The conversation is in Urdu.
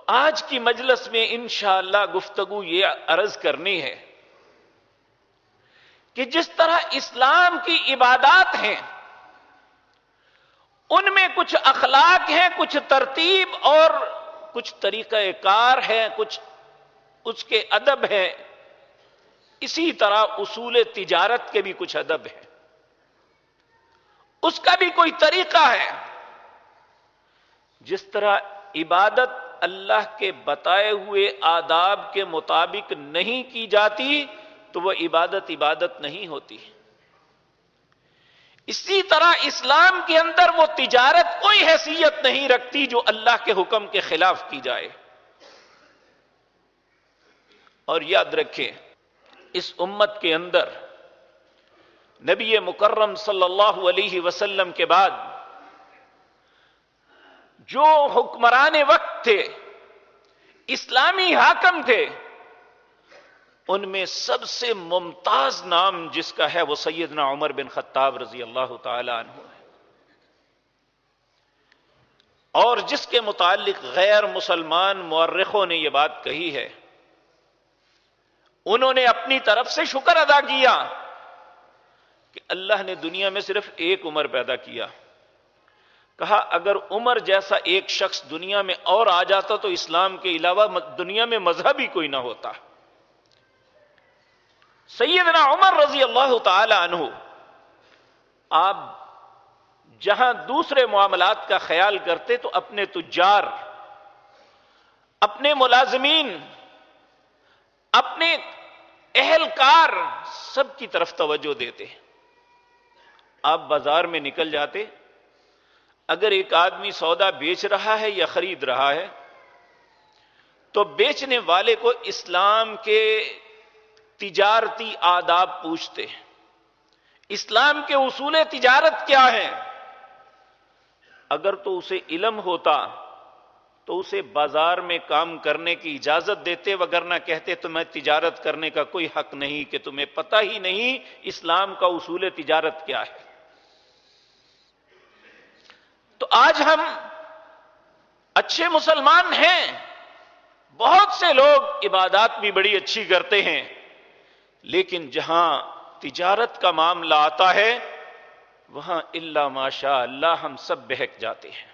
تو آج کی مجلس میں انشاءاللہ گفتگو یہ عرض کرنی ہے کہ جس طرح اسلام کی عبادات ہیں ان میں کچھ اخلاق ہیں، کچھ ترتیب اور کچھ طریقہ کار ہے، کچھ اس کے ادب ہے، اسی طرح اصول تجارت کے بھی کچھ ادب ہے، اس کا بھی کوئی طریقہ ہے۔ جس طرح عبادت اللہ کے بتائے ہوئے آداب کے مطابق نہیں کی جاتی تو وہ عبادت نہیں ہوتی، اسی طرح اسلام کے اندر وہ تجارت کوئی حیثیت نہیں رکھتی جو اللہ کے حکم کے خلاف کی جائے۔ اور یاد رکھیں اس امت کے اندر نبی مکرم صلی اللہ علیہ وسلم کے بعد جو حکمران وقت تھے، اسلامی حاکم تھے، ان میں سب سے ممتاز نام جس کا ہے وہ سیدنا عمر بن خطاب رضی اللہ تعالی عنہ ہے، اور جس کے متعلق غیر مسلمان مورخوں نے یہ بات کہی ہے، انہوں نے اپنی طرف سے شکر ادا کیا کہ اللہ نے دنیا میں صرف ایک عمر پیدا کیا۔ کہا اگر عمر جیسا ایک شخص دنیا میں اور آ جاتا تو اسلام کے علاوہ دنیا میں مذہب ہی کوئی نہ ہوتا۔ سیدنا عمر رضی اللہ تعالی عنہ آپ جہاں دوسرے معاملات کا خیال کرتے تو اپنے تجار، اپنے ملازمین، اپنے اہلکار سب کی طرف توجہ دیتے۔ آپ بازار میں نکل جاتے، اگر ایک آدمی سودا بیچ رہا ہے یا خرید رہا ہے تو بیچنے والے کو اسلام کے تجارتی آداب پوچھتے، اسلام کے اصول تجارت کیا ہیں۔ اگر تو اسے علم ہوتا تو اسے بازار میں کام کرنے کی اجازت دیتے، وگرنہ کہتے تمہیں تجارت کرنے کا کوئی حق نہیں کہ تمہیں پتہ ہی نہیں اسلام کا اصول تجارت کیا ہے۔ تو آج ہم اچھے مسلمان ہیں، بہت سے لوگ عبادات بھی بڑی اچھی کرتے ہیں، لیکن جہاں تجارت کا معاملہ آتا ہے وہاں الا ماشاء اللہ ہم سب بہک جاتے ہیں۔